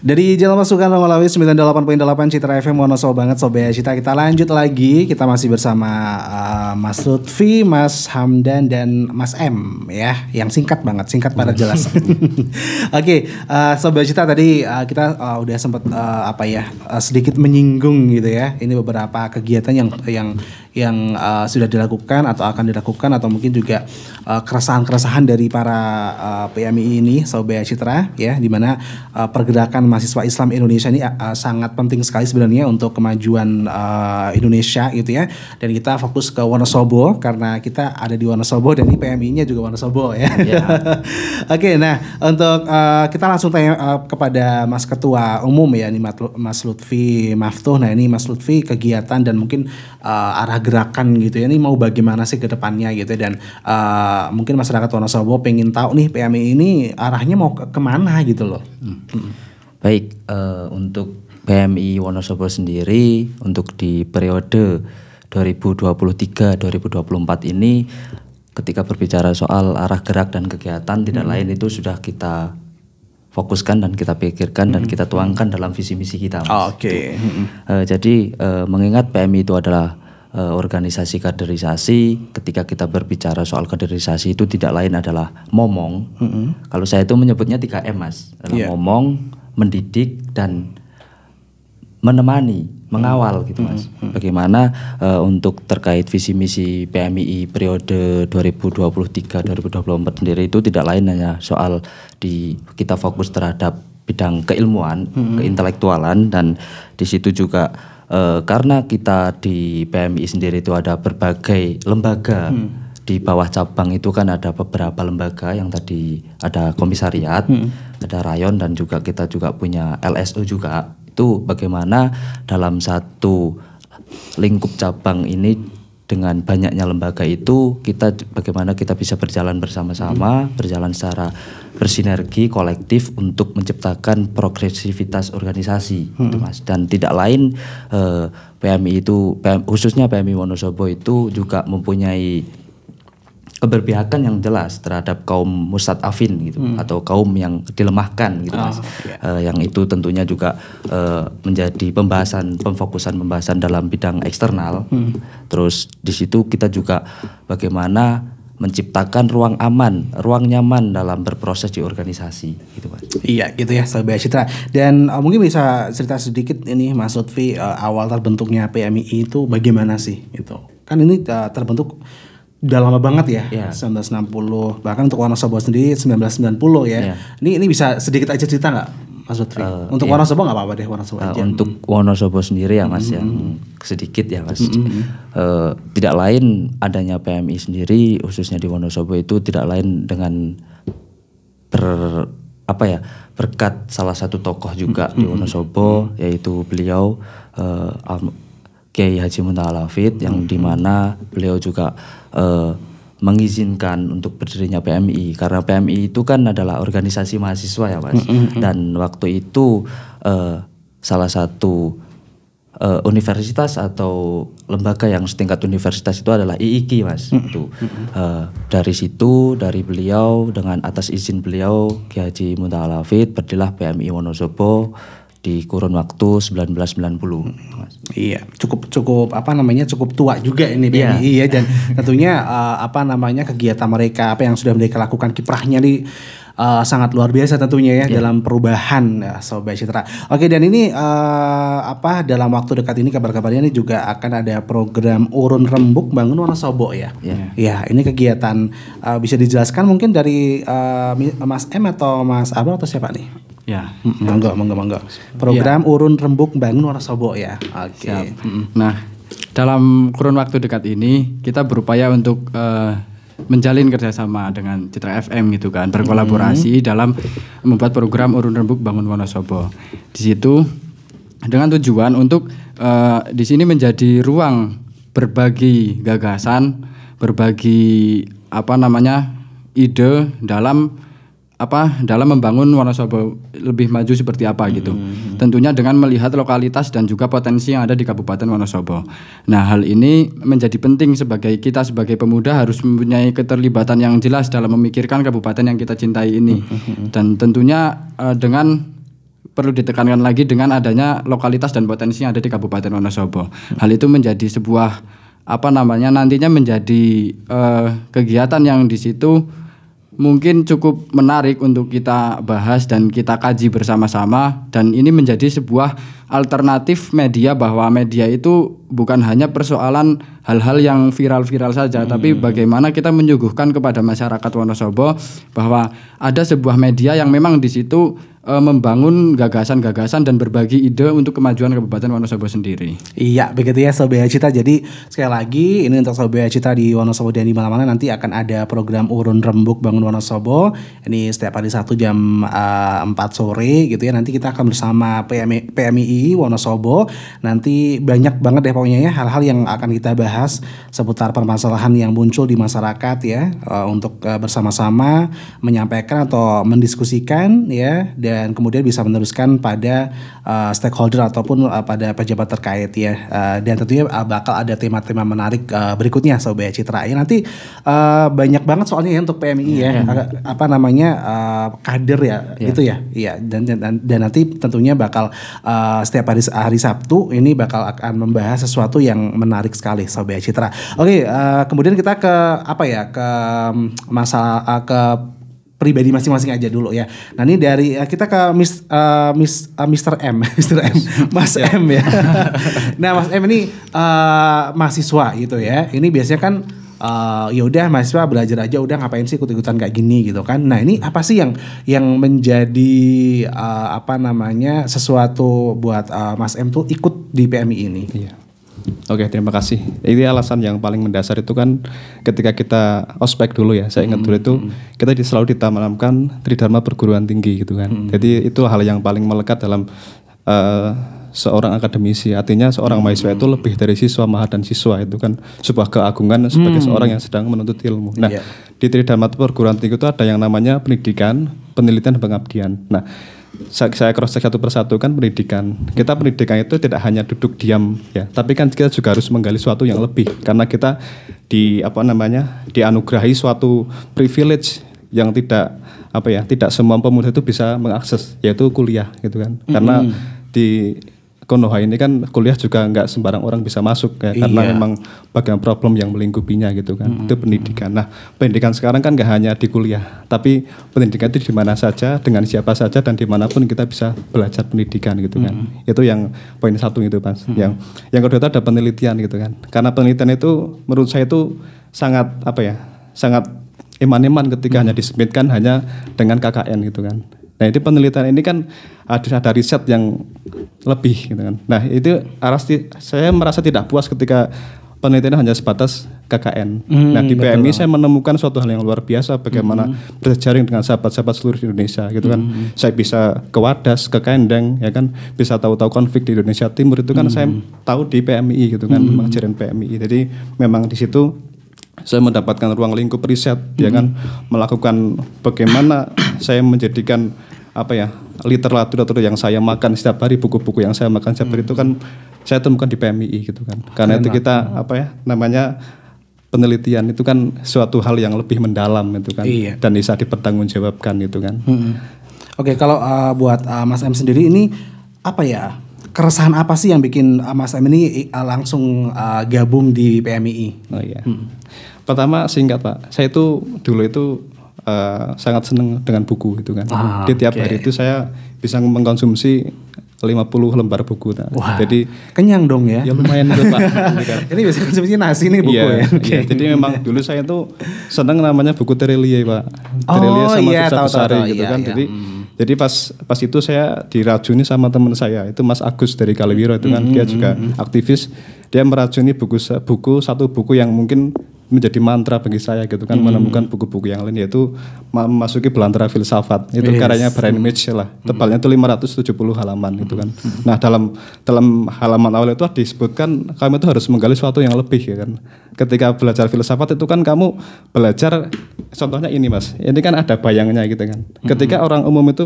Dari Jalan Masukan Malawi 98.8 Citra FM Wonosobo banget Sobat Cita. Kita lanjut lagi. Kita masih bersama Mas Lutfi, Mas Hamdan dan Mas M ya. Yang singkat banget, singkat pada jelas. Oke, Sobat Cita tadi kita udah sempat sedikit menyinggung gitu ya. Ini beberapa kegiatan yang sudah dilakukan atau akan dilakukan atau mungkin juga keresahan-keresahan dari para PMI ini Sobat Citra ya, di mana pergerakan mahasiswa Islam Indonesia ini sangat penting sekali sebenarnya untuk kemajuan Indonesia gitu ya. Dan kita fokus ke Wonosobo karena kita ada di Wonosobo dan ini PMI-nya juga Wonosobo ya. Yeah. Oke, nah untuk kita langsung tanya kepada Mas Ketua Umum ya, ini Mas Lutfi Maftuh. Nah ini Mas Lutfi, kegiatan dan mungkin arah gerakan gitu ya, ini mau bagaimana sih ke depannya gitu ya. Dan mungkin masyarakat Wonosobo pengen tahu nih PMI ini arahnya mau kemana gitu loh. Baik, untuk PMI Wonosobo sendiri untuk di periode 2023-2024 ini ketika berbicara soal arah gerak dan kegiatan tidak lain itu sudah kita fokuskan dan kita pikirkan dan kita tuangkan dalam visi misi kita. Oke. Jadi mengingat PMI itu adalah organisasi kaderisasi, ketika kita berbicara soal kaderisasi itu tidak lain adalah momong. Kalau saya itu menyebutnya 3M Mas, adalah momong, mendidik dan menemani, mengawal gitu Mas. Bagaimana untuk terkait visi misi PMI periode 2023-2024 sendiri itu tidak lain hanya soal kita fokus terhadap bidang keilmuan, keintelektualan, dan di situ juga karena kita di PMI sendiri itu ada berbagai lembaga. Di bawah cabang itu kan ada beberapa lembaga yang tadi ada komisariat, ada rayon, dan juga kita juga punya LSO juga. Itu bagaimana dalam satu lingkup cabang ini dengan banyaknya lembaga itu bagaimana kita bisa berjalan bersama-sama, berjalan secara bersinergi kolektif untuk menciptakan progresivitas organisasi gitu Mas. Dan tidak lain PMI itu khususnya PMI Wonosobo itu juga mempunyai keberpihakan yang jelas terhadap kaum mustadafin gitu atau kaum yang dilemahkan gitu Mas. Yang itu tentunya juga menjadi pemfokusan pembahasan dalam bidang eksternal. Terus di situ kita juga bagaimana menciptakan ruang aman, ruang nyaman dalam berproses di organisasi gitu Mas. Iya gitu ya Sobat Citra. Dan mungkin bisa cerita sedikit ini Mas Lutfi, awal terbentuknya PMI itu bagaimana sih gitu. Kan ini terbentuk udah lama banget ya, 1960, bahkan untuk Wonosobo sendiri 1990 ya. Ini bisa sedikit aja cerita nggak Mas Lutfi? Untuk Wonosobo nggak apa-apa deh, Wonosobo aja. Untuk Wonosobo sendiri ya Mas, yang sedikit ya Mas. Tidak lain adanya PMI sendiri khususnya di Wonosobo itu tidak lain dengan berkat salah satu tokoh juga di Wonosobo, yaitu beliau Kiai Haji Muntaha Al-Hafidz, yang dimana beliau juga mengizinkan untuk berdirinya PMI karena PMI itu kan adalah organisasi mahasiswa ya Mas. Dan waktu itu salah satu universitas atau lembaga yang setingkat universitas itu adalah IIKI Mas. Dari situ, dari beliau dengan atas izin beliau Kiai Haji Muntaha Al-Hafidz berdirilah PMI Wonosobo di kurun waktu 1990. Iya, cukup cukup tua juga ini PMI ya, dan tentunya kegiatan mereka yang sudah mereka lakukan, kiprahnya nih sangat luar biasa tentunya ya dalam perubahan Sobat Citra. Oke, dan ini dalam waktu dekat ini kabar-kabarnya ini juga akan ada program Urun Rembuk Bangun Wonosobo ya. Ya, ini kegiatan bisa dijelaskan mungkin dari Mas M atau Mas Abang atau siapa nih? Ya, monggo. Program Urun Rembuk Bangun Wonosobo ya. Oke. Nah, dalam kurun waktu dekat ini kita berupaya untuk menjalin kerjasama dengan Citra FM gitu kan, berkolaborasi dalam membuat program Urun Rembuk Bangun Wonosobo. Di situ dengan tujuan untuk di sini menjadi ruang berbagi gagasan, berbagi ide dalam membangun Wonosobo lebih maju seperti apa gitu. Tentunya dengan melihat lokalitas dan juga potensi yang ada di Kabupaten Wonosobo. Nah, hal ini menjadi penting kita sebagai pemuda harus mempunyai keterlibatan yang jelas dalam memikirkan kabupaten yang kita cintai ini. Dan tentunya dengan perlu ditekankan lagi dengan adanya lokalitas dan potensi yang ada di Kabupaten Wonosobo. Hal itu menjadi sebuah nantinya menjadi kegiatan yang di situ mungkin cukup menarik untuk kita bahas dan kita kaji bersama-sama, dan ini menjadi sebuah alternatif media, bahwa media itu bukan hanya persoalan hal-hal yang viral-viral saja, tapi bagaimana kita menyuguhkan kepada masyarakat Wonosobo bahwa ada sebuah media yang memang di situ membangun gagasan-gagasan dan berbagi ide untuk kemajuan Kabupaten Wonosobo sendiri. Iya, begitu ya Sobat Cita. Jadi sekali lagi ini untuk Sobat Cita di Wonosobo dan di mana-mana nanti akan ada program Urun Rembuk Bangun Wonosobo. Ini setiap hari Sabtu jam 4 sore gitu ya. Nanti kita akan bersama PMII Wonosobo. Nanti banyak banget deh pokoknya ya hal-hal yang akan kita bahas seputar permasalahan yang muncul di masyarakat ya, untuk bersama-sama menyampaikan atau mendiskusikan ya, dan kemudian bisa meneruskan pada stakeholder ataupun pada pejabat terkait ya, dan tentunya bakal ada tema-tema menarik berikutnya Sobat Citra ya. Nanti banyak banget soalnya ya untuk PMI ya, kader ya gitu ya. Iya, dan nanti tentunya bakal setiap hari Sabtu ini bakal akan membahas sesuatu yang menarik sekali Sobat Citra. Oke, kemudian kita ke masalah ke pribadi masing-masing aja dulu ya. Nah ini dari kita ke Mr. M, Mas M ya. Nah Mas M ini mahasiswa gitu ya. Ini biasanya kan ya udah mahasiswa belajar aja, udah ngapain sih ikut-ikutan kayak gini gitu kan. Nah ini apa sih yang menjadi sesuatu buat Mas M tuh ikut di PMI ini? Iya. Oke, terima kasih. Ini alasan yang paling mendasar itu kan ketika kita ospek dulu ya. Saya ingat dulu itu kita selalu ditanamkan tridharma perguruan tinggi gitu kan. Jadi itu hal yang paling melekat dalam seorang akademisi. Artinya seorang mahasiswa itu lebih dari siswa, maha dan siswa, itu kan sebuah keagungan sebagai seorang yang sedang menuntut ilmu. Nah, di tridharma perguruan tinggi itu ada yang namanya pendidikan, penelitian, dan pengabdian. Nah, saya cross check satu persatu kan pendidikan. Kita pendidikan itu tidak hanya duduk diam ya, tapi kan kita juga harus menggali sesuatu yang lebih, karena kita dianugerahi suatu privilege yang tidak semua pemuda itu bisa mengakses, yaitu kuliah gitu kan. Karena di Konoha ini kan kuliah juga nggak sembarang orang bisa masuk ya, karena memang bagian problem yang melingkupinya gitu kan. Itu pendidikan. Nah, pendidikan sekarang kan nggak hanya di kuliah, tapi pendidikan itu di mana saja, dengan siapa saja, dan dimanapun kita bisa belajar pendidikan gitu kan. Itu yang poin satu itu Mas. Yang kedua itu ada penelitian gitu kan. Karena penelitian itu menurut saya itu sangat eman-eman ketika hanya disemitkan hanya dengan KKN gitu kan. Nah, ini penelitian ini kan ada riset yang lebih gitu kan. Nah, itu saya merasa tidak puas ketika penelitian hanya sebatas KKN. Nah, di PMI saya menemukan suatu hal yang luar biasa, bagaimana berjejaring dengan sahabat-sahabat seluruh Indonesia gitu kan. Saya bisa ke Wadas, ke Kendeng ya kan, bisa tahu-tahu konflik di Indonesia Timur itu kan saya tahu di PMI gitu kan, mengajarin PMI. Jadi memang di situ saya mendapatkan ruang lingkup riset ya kan, melakukan bagaimana saya menjadikan literatur yang saya makan setiap hari, buku-buku yang saya makan setiap hari itu kan saya temukan di PMI gitu kan. Karena itu kita penelitian itu kan suatu hal yang lebih mendalam itu kan, dan bisa dipertanggungjawabkan itu kan. Oke, kalau buat Mas M sendiri ini keresahan apa sih yang bikin Mas M ini langsung gabung di PMI? Oh iya. Pertama singkat Pak, saya itu dulu itu sangat senang dengan buku gitu kan. Di tiap hari itu saya bisa mengkonsumsi 50 lembar buku. Wah, jadi kenyang dong ya. Ya lumayan itu Pak. Ini biasanya konsumsi nasi nih buku ya. Iya, jadi memang dulu saya tuh senang namanya buku Terelie Pak. Terelie sama Susah Besari gitu kan. Jadi pas itu saya diracuni sama teman saya, itu Mas Agus dari Kaliwiro itu kan, dia juga aktivis. Dia meracuni buku satu buku yang mungkin menjadi mantra bagi saya gitu kan, menemukan buku-buku yang lain, yaitu memasuki Belantara Filsafat. Itu karyanya Brian Mitchell lah. Tebalnya itu 570 halaman gitu kan. Nah, dalam halaman awal itu disebutkan kamu itu harus menggali sesuatu yang lebih ya kan. Ketika belajar filsafat itu kan kamu belajar, contohnya ini Mas. Ini kan ada bayangnya gitu kan. Ketika orang umum itu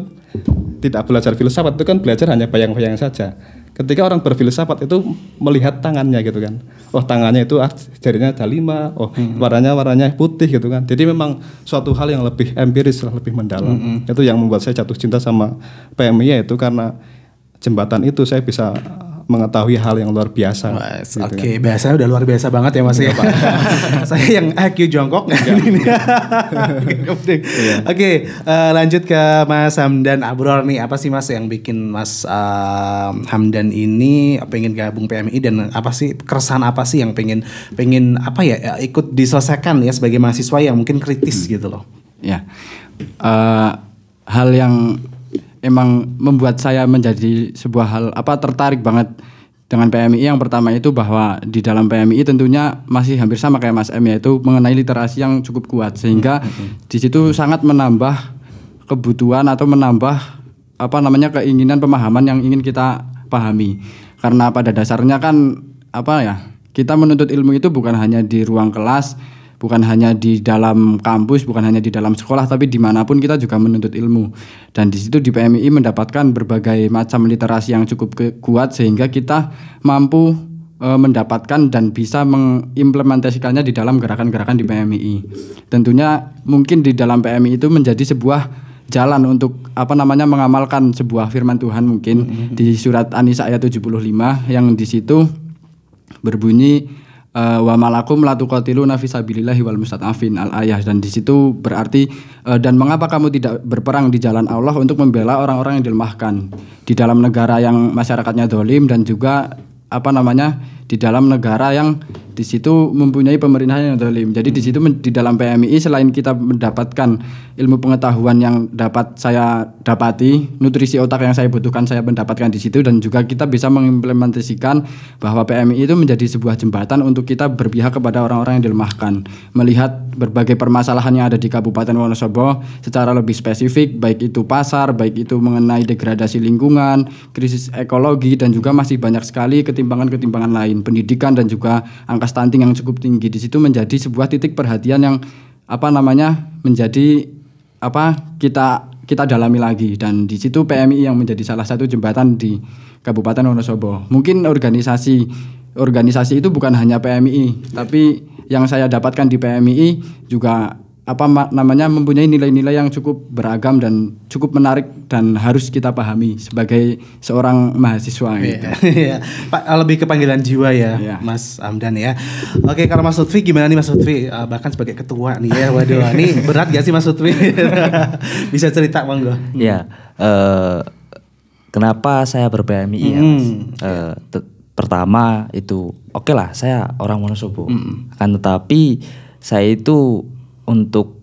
tidak belajar filsafat itu kan belajar hanya bayang-bayang saja. ketika orang berfilsafat itu melihat tangannya gitu kan. Oh tangannya itu jarinya ada 5, oh warnanya putih gitu kan. Jadi memang suatu hal yang lebih empiris, lebih mendalam. Itu yang membuat saya jatuh cinta sama PMI, yaitu karena jembatan itu saya bisa mengetahui hal yang luar biasa. Gitu Oke, biasanya udah luar biasa banget ya Mas ya. Saya yang IQ jongkok ini. Oke, lanjut ke Mas Hamdan Abror nih. Apa sih Mas yang bikin Mas Hamdan ini pengen gabung PMI, dan apa sih keresahan apa sih yang pengen apa ya ikut diselesaikan ya sebagai mahasiswa yang mungkin kritis gitu loh. Ya. Hal yang emang membuat saya menjadi sebuah hal tertarik banget dengan PMI. Yang pertama itu bahwa di dalam PMI tentunya masih hampir sama kayak Mas M, yaitu mengenai literasi yang cukup kuat, sehingga di situ sangat menambah kebutuhan atau menambah keinginan pemahaman yang ingin kita pahami. Karena pada dasarnya kan kita menuntut ilmu itu bukan hanya di ruang kelas, bukan hanya di dalam kampus, bukan hanya di dalam sekolah, tapi dimanapun kita juga menuntut ilmu. Dan di situ di PMI mendapatkan berbagai macam literasi yang cukup kuat, sehingga kita mampu mendapatkan dan bisa mengimplementasikannya di dalam gerakan-gerakan di PMI. Tentunya mungkin di dalam PMI itu menjadi sebuah jalan untuk mengamalkan sebuah firman Tuhan mungkin di surat An-Nisa ayat 75 yang di situ berbunyi wa malakum la tuqatiluna fi sabilillahi wal mustad'afin al-ayah, dan di situ berarti dan mengapa kamu tidak berperang di jalan Allah untuk membela orang-orang yang dilemahkan di dalam negara yang masyarakatnya dolim, dan juga di dalam negara yang di situ mempunyai pemerintahan yang dolim. Jadi di situ di dalam PMI selain kita mendapatkan ilmu pengetahuan yang dapat saya dapati, nutrisi otak yang saya butuhkan saya mendapatkan di situ, dan juga kita bisa mengimplementasikan bahwa PMI itu menjadi sebuah jembatan untuk kita berpihak kepada orang-orang yang dilemahkan, melihat berbagai permasalahan yang ada di Kabupaten Wonosobo secara lebih spesifik, baik itu pasar, baik itu mengenai degradasi lingkungan, krisis ekologi, dan juga masih banyak sekali ketimpangan-ketimpangan lain, pendidikan dan juga angka stunting yang cukup tinggi. Di situ menjadi sebuah titik perhatian yang menjadi kita dalami lagi, dan di situ PMI yang menjadi salah satu jembatan di Kabupaten Wonosobo. Mungkin organisasi itu bukan hanya PMI, tapi yang saya dapatkan di PMI juga mempunyai nilai-nilai yang cukup beragam dan cukup menarik dan harus kita pahami sebagai seorang mahasiswa gitu. Pak, lebih ke panggilan jiwa ya, Mas Hamdan ya. Oke, kalau Mas Lutfi gimana nih Mas Lutfi? Bahkan sebagai ketua nih ya, waduh, ini berat gak sih Mas Lutfi? Bisa cerita monggo. Ya, kenapa saya ber-PMI ya Mas? Pertama itu oke lah, saya orang Wonosobo, kan tetapi saya itu untuk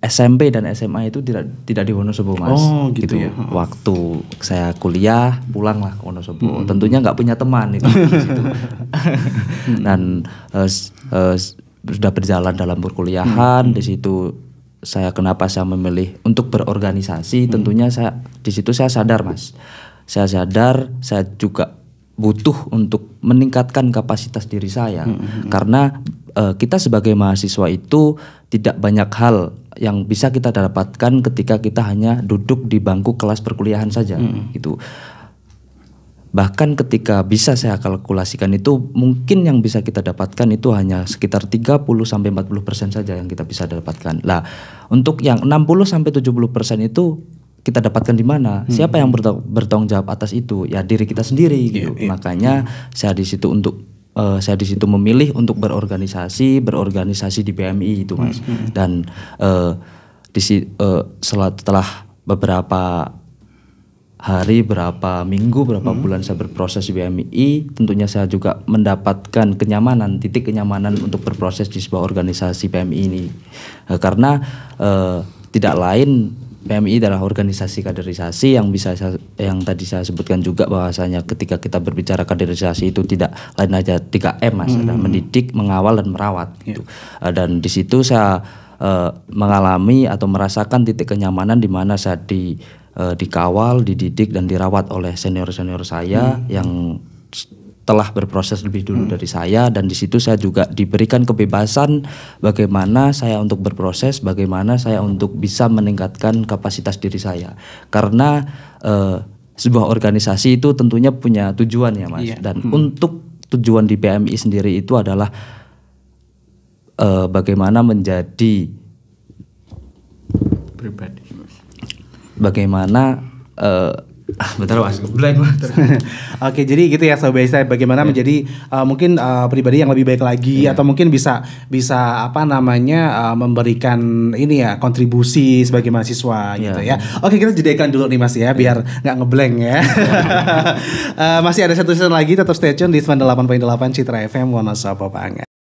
SMP dan SMA itu tidak di Wonosobo Mas. Oh gitu ya. Waktu saya kuliah pulanglah ke Wonosobo. Tentunya nggak punya teman itu di situ. Dan sudah berjalan dalam perkuliahan di situ. Kenapa saya memilih untuk berorganisasi? Tentunya di situ saya sadar Mas. Saya sadar saya juga butuh untuk meningkatkan kapasitas diri saya, karena kita sebagai mahasiswa itu tidak banyak hal yang bisa kita dapatkan ketika kita hanya duduk di bangku kelas perkuliahan saja gitu. Bahkan ketika bisa saya kalkulasikan itu mungkin yang bisa kita dapatkan itu hanya sekitar 30-40% saja yang kita bisa dapatkan. Lah, untuk yang 60-70% itu kita dapatkan di mana? Siapa yang bertanggung jawab atas itu? Ya diri kita sendiri gitu. Makanya saya di situ memilih untuk berorganisasi di PMI itu Mas. Dan setelah beberapa hari, berapa minggu, berapa bulan saya berproses di PMI, tentunya saya juga mendapatkan titik kenyamanan untuk berproses di sebuah organisasi PMI ini. Karena tidak lain PMI adalah organisasi kaderisasi yang tadi saya sebutkan juga, bahwasanya ketika kita berbicara kaderisasi itu tidak lain aja 3M Mas, adalah mendidik, mengawal dan merawat gitu. Dan di situ saya mengalami atau merasakan titik kenyamanan di mana saya dikawal, dididik dan dirawat oleh senior-senior saya yang telah berproses lebih dulu dari saya, dan di situ saya juga diberikan kebebasan bagaimana saya untuk berproses, bagaimana saya untuk bisa meningkatkan kapasitas diri saya. Karena sebuah organisasi itu tentunya punya tujuan ya Mas. Dan untuk tujuan di PMI sendiri itu adalah bagaimana menjadi pribadi. Bagaimana bentar Mas, blank Mas. Oke, jadi gitu ya Sobat Istai, bagaimana menjadi mungkin pribadi yang lebih baik lagi atau mungkin bisa apa namanya memberikan ini ya kontribusi sebagai mahasiswa gitu ya. Oke, kita jadikan dulu nih Mas ya biar nggak ngeblank ya. Masih ada satu season lagi, tetap stay tune di 98.8 Citra FM Wonosobo banget.